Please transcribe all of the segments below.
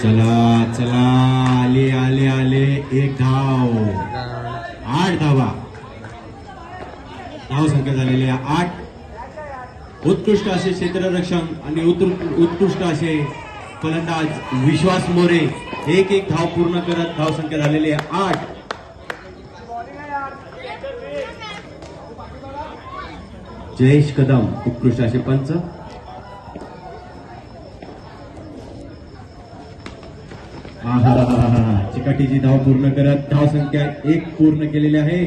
चला चला, आले आले आले, एक धाव, 8 धावा, धाव संख्या झालेली आहे 8. उत्कृष्ट असे क्षेत्ररक्षण आणि उत्कृष्ट असे फलंदाज विश्वास मोरे एक एक धाव पूर्ण करत धाव संख्या झालेली आहे 8. जयेश कदम उत्कृष्ट असे पंच. चिकाटीची धाव पूर्ण करत धाव संख्या 1 पूर्ण केलेली आहे.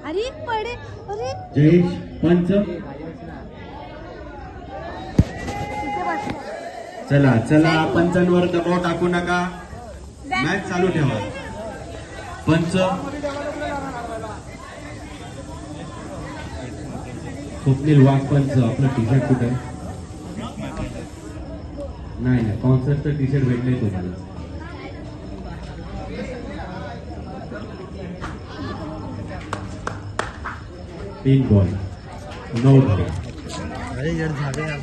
अरे पडे, अरे जयेश पंच. चला चला, पंचांवर दबाव टाकू नका, मॅच चालू ठेवा. पंच स्वप्नील वाघ पंच. आपलं टी शर्ट कुठे? नाही नाही, कॉन्सर्टचं टी शर्ट भेटलंय तुम्हाला. तीन बॉल 9 धावा. अरे यार झाले यार.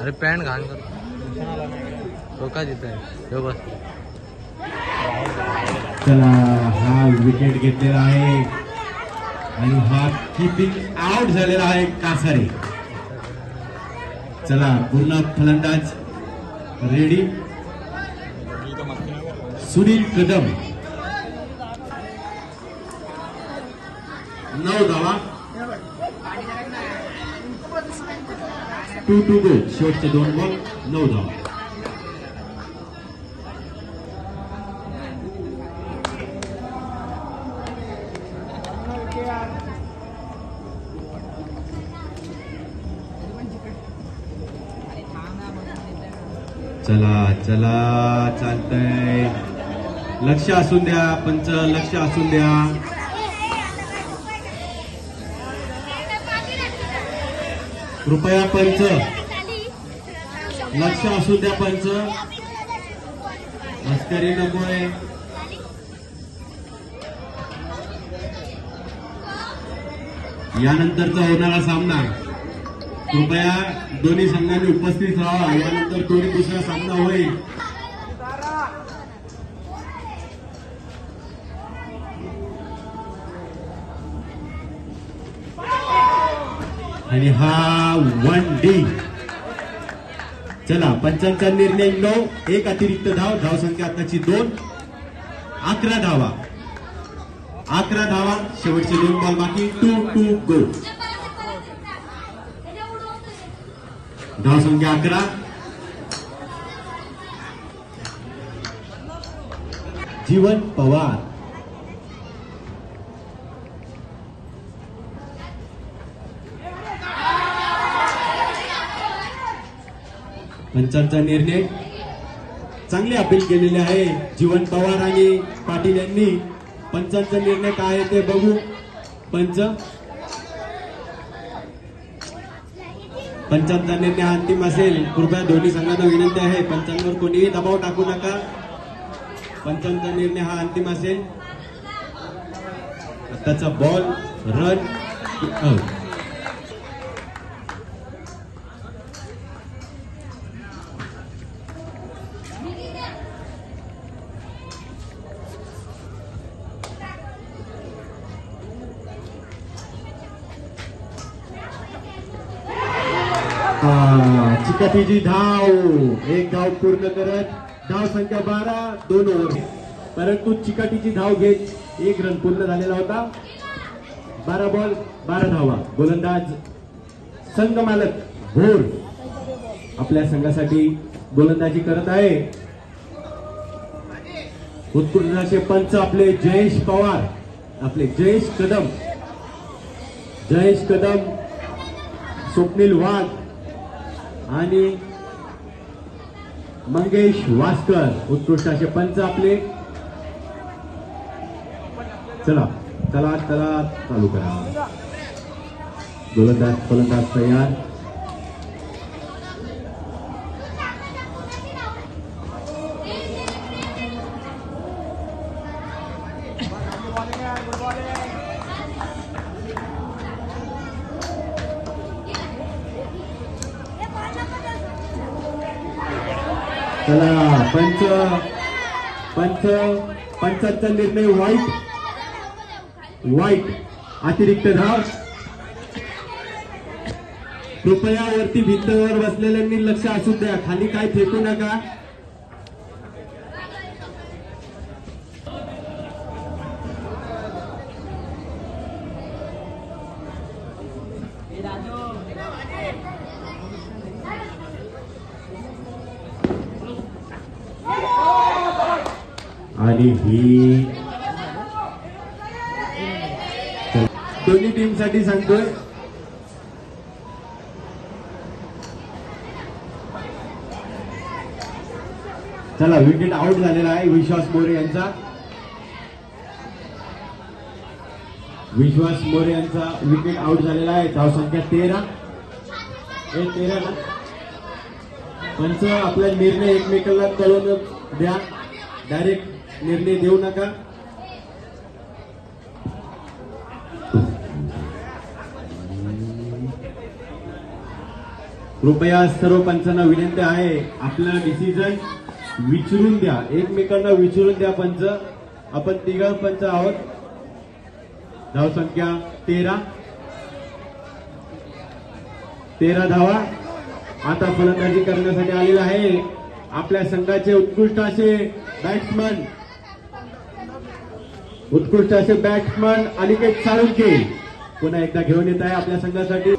अरे पॅन्ट घाण कर तो का देत आहे बस. चला, हा विकेट घेतलेला आहे आणि हा किपिंग आउट झालेला आहे कासारे. चला, पूर्ण फलंदाज रेडी. सुनील कदम 9 धावा, 2 गो. शेवटचे 2 बॉल 9 धावा. चला चला, चालतंय. लक्ष असून द्या पंच, लक्ष असून द्या. कृपया पंच, लक्ष असू द्या पंच. मस्करी नकोय. यानंतरचा होणारा सामना कृपया दोन्ही संघांनी उपस्थित राहा. यानंतर दोन्ही दुसरा सामना होईल. आणि हा 1D. चला, पंचांचा निर्णय 9, 1 अतिरिक्त धाव. धाव संख्या आताची 2. 11 धावा, 11 धावा. शेवटचे 2 बॉल बाकी. 2 गो. धाव संख्या 11. जीवन पवार. पंचांचा निर्णय चांगली अपील केलेली आहे जीवन पवार आणि पाटील यांनी. पंचांचा निर्णय काय आहे ते बघू. पंचांचा निर्णय अंतिम असेल. कृपया दोन्ही संघांना विनंती आहे, पंचांवर कोणीही दबाव टाकू नका. पंचांचा निर्णय हा अंतिम असेल. आताचा बॉल रन आउट. चिकाटीची धाव, 1 धाव पूर्ण करत धाव संख्या 12, 2 ओव्हर. परंतु चिकाटीची धाव घेत 1 रन पूर्ण झालेला होता. 12 बॉल 12 धावा. गोलंदाज संघ मालक भोर आपल्या संघासाठी गोलंदाजी करत आहे. उत्कृष्ट असे पंच आपले जयेश पवार, आपले जयेश कदम, स्वप्नील वाघ आणि मंगेश वास्कर. उत्कृष्ट असे पंच आपले. चला चला चला, चालू करा. गोलंदाज फलंदाज तयार. चला पंचांचा निर्णय वाईट अतिरिक्त धाव. कृपया वरती भिंतीवर बसलेल्यांनी लक्ष असू द्या, खाली काय फेकू नका. आणि ही दोन्ही टीम साठी सांगतोय. चला विकेट आउट झालेला आहे विश्वास मोरे यांचा. विश्वास मोरे यांचा विकेट आउट झालेला आहे. धावसंख्या 13. हे 13 ना. पंच आपला निर्णय एकमेकांना कळवून द्या, डायरेक्ट निर्णय देऊ नका. कृपया सर्व पंचांना विनंती आहे, आपला डिसिजन विचारून द्या, एकमेकांना विचारून द्या. पंच आपण 3 पंच आहोत. धावसंख्या 13 धावा. आता फलंदाजी करण्यासाठी आलेला आहे आपल्या संघाचे उत्कृष्ट असे बॅट्समन अनिकेत साळुंके पुन्हा एकदा घेऊन येत आहे आपल्या संघासाठी.